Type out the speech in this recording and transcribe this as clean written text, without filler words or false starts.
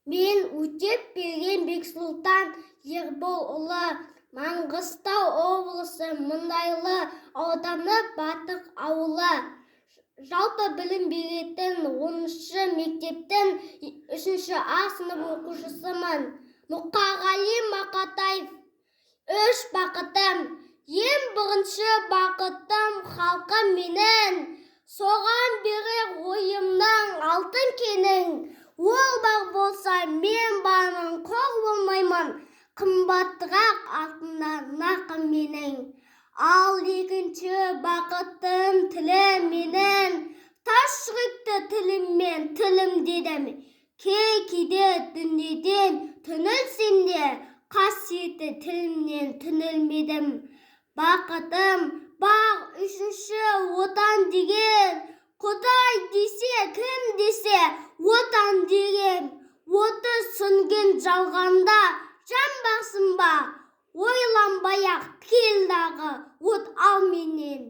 Мен өтеп берген Бексұлтан Ерболұлы, Маңғыстау облысы Мұнайлы ауданы Батық ауылы. Жалпы білім беретін 10-шы мектептің 3-ші А сынып оқушысымын. Мұқағали Мақатаев. 3 бақытым. Ең бірінші бақытым халқым менің. Соған берер ойымның алтын кенің. Ол бар болса, мен бармын, қор болмаймын. Қымбатырақ алтыннан нақым менің. Ал екінші бақытым тілім менің. Тас жүректі тіліммен тілім дедім. Кейде дүниеден түңілсем де, қасиетті тілімнен түңілмедім. Бақытым бар 3-ші отан деген. Құдай десе, кім десе, отан деген. Оты сөнген жалғанда жан басым ба? Ойланбай-ақ кел дағы от ал менен.